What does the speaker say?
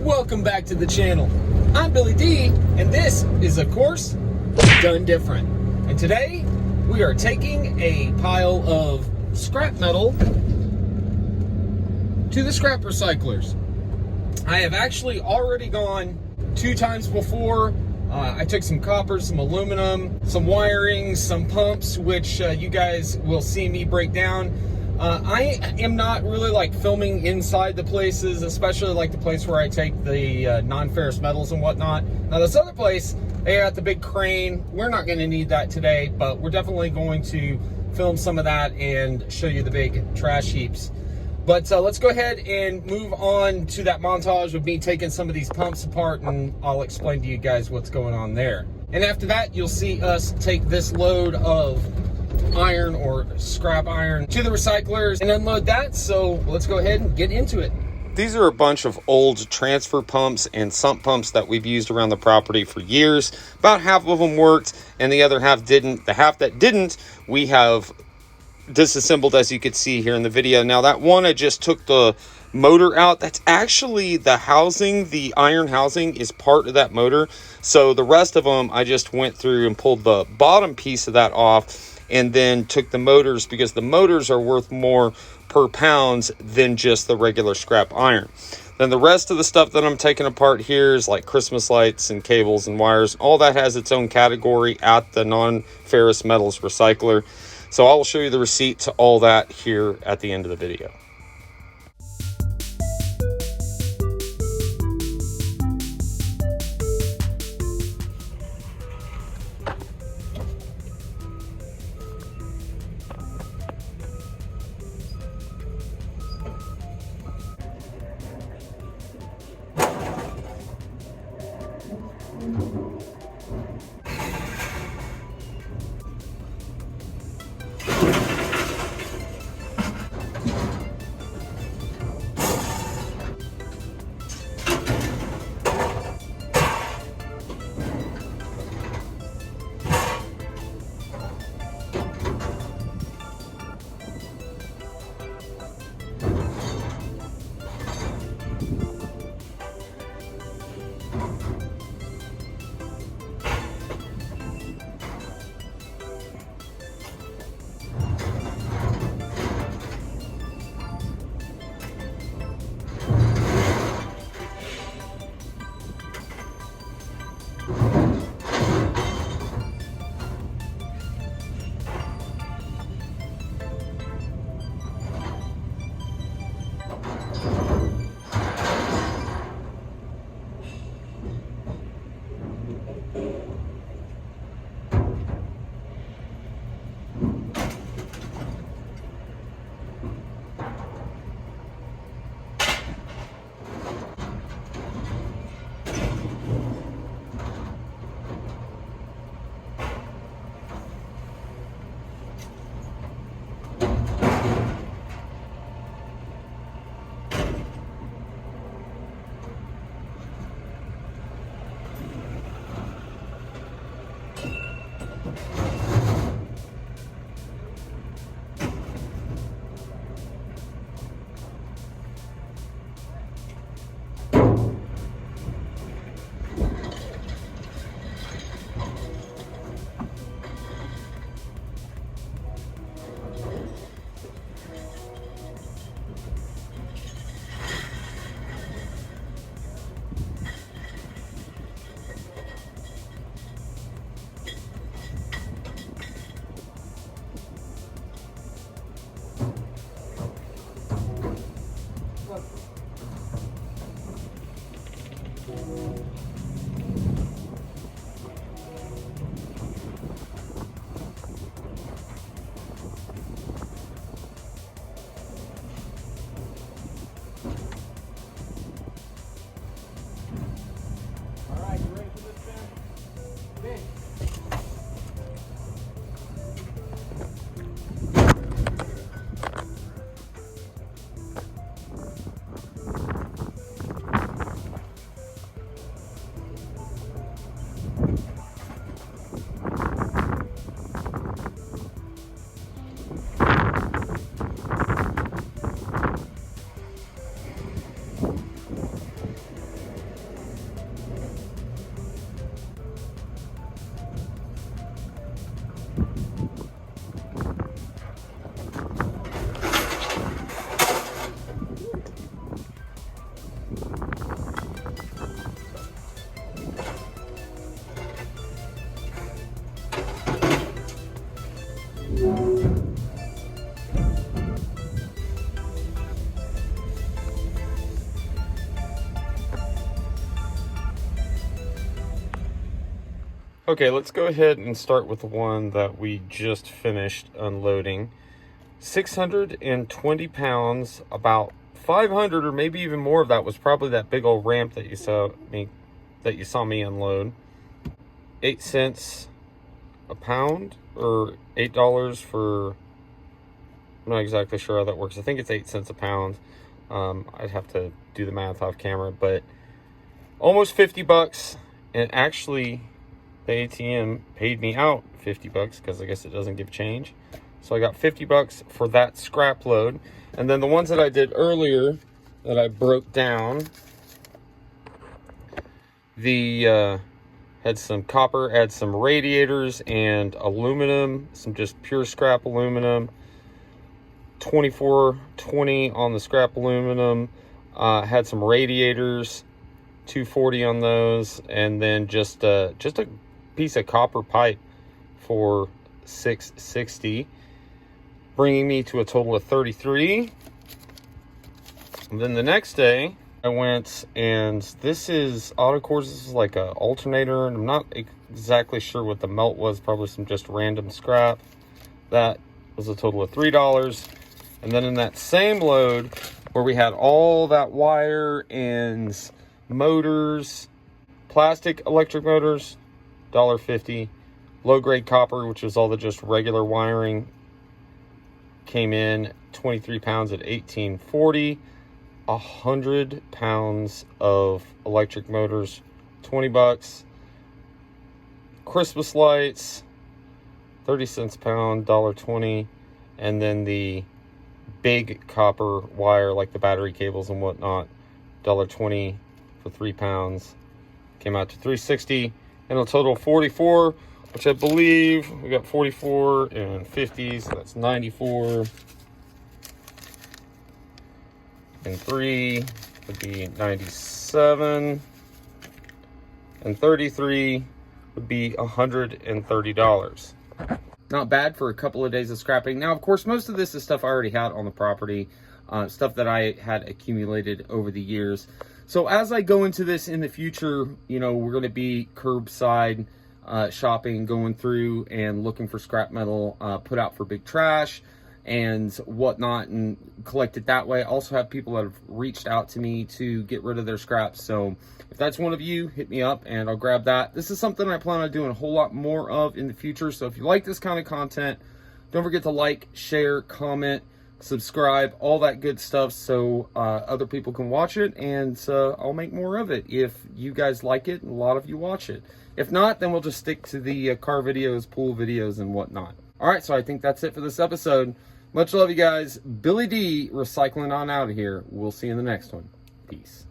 Welcome back to the channel. I'm Billy D, and this is, of course, Done Different. And today, we are taking a pile of scrap metal to the scrap recyclers. I have actually already gone 2 times before. I took some copper, some aluminum, some wiring, some pumps, which you guys will see me break down. I am not really like filming inside the places, especially like the place where I take the non-ferrous metals and whatnot. Now this other place, they got the big crane. We're not going to need that today, but we're definitely going to film some of that and show you the big trash heaps. But let's go ahead and move on to that montage of me taking some of these pumps apart, and I'll explain to you guys what's going on there. And after that, you'll see us take this load of iron or scrap iron to the recyclers and unload that. So let's go ahead and get into it. These are a bunch of old transfer pumps and sump pumps that we've used around the property for years. About half of them worked and the other half didn't. The half that didn't, we have disassembled, as you could see here in the video. Now that one, I just took the motor out. That's actually the housing. The iron housing is part of that motor. So the rest of them, I just went through and pulled the bottom piece of that off and then took the motors, because the motors are worth more per pound than just the regular scrap iron. Then the rest of the stuff that I'm taking apart here is like Christmas lights and cables and wires. All that has its own category at the non-ferrous metals recycler. So I will show you the receipt to all that here at the end of the video. Okay, let's go ahead and start with the one that we just finished unloading. 620 pounds, about 500 or maybe even more of that was probably that big old ramp that you saw me unload. 8 cents a pound, or $8 for, I'm not exactly sure how that works. I think it's 8 cents a pound. I'd have to do the math off camera, but almost 50 bucks. And actually the ATM paid me out 50 bucks because I guess it doesn't give change. So I got 50 bucks for that scrap load. And then the ones that I did earlier that I broke down, the had some copper, had some radiators and aluminum, some just pure scrap aluminum. 24.20 on the scrap aluminum. Had some radiators, 240 on those, and then just a piece of copper pipe for $6.60, bringing me to a total of 33. And then the next day I went, and this is Autocores. This is like a alternator, and I'm not exactly sure what the melt was, probably some just random scrap. That was a total of $3. And then in that same load where we had all that wire and motors, plastic electric motors, $1.50. Low grade copper, which is all the just regular wiring, came in 23 pounds at $18.40. 100 pounds of electric motors, 20 bucks. Christmas lights, 30 cents a pound, $1.20. And then the big copper wire, like the battery cables and whatnot, $1.20 for 3 pounds. Came out to $3.60, and a total of 44, which I believe we got 44 and 50, so that's 94. And 3 would be 97, and 33 would be $130. Not bad for a couple of days of scrapping. Now, of course, most of this is stuff I already had on the property, stuff that I had accumulated over the years. So as I go into this in the future, you know, we're going to be curbside shopping, going through and looking for scrap metal put out for big trash and whatnot, and collect it that way. I also have people that have reached out to me to get rid of their scraps. So if that's one of you, hit me up and I'll grab that. This is something I plan on doing a whole lot more of in the future. So if you like this kind of content, don't forget to like, share, comment, subscribe, all that good stuff, so other people can watch it, and I'll make more of it if you guys like it and a lot of you watch it. If not, then we'll just stick to the car videos, pool videos, and whatnot. All right, so I think that's it for this episode. Much love, you guys. Billy D recycling on out of here. We'll see you in the next one. Peace.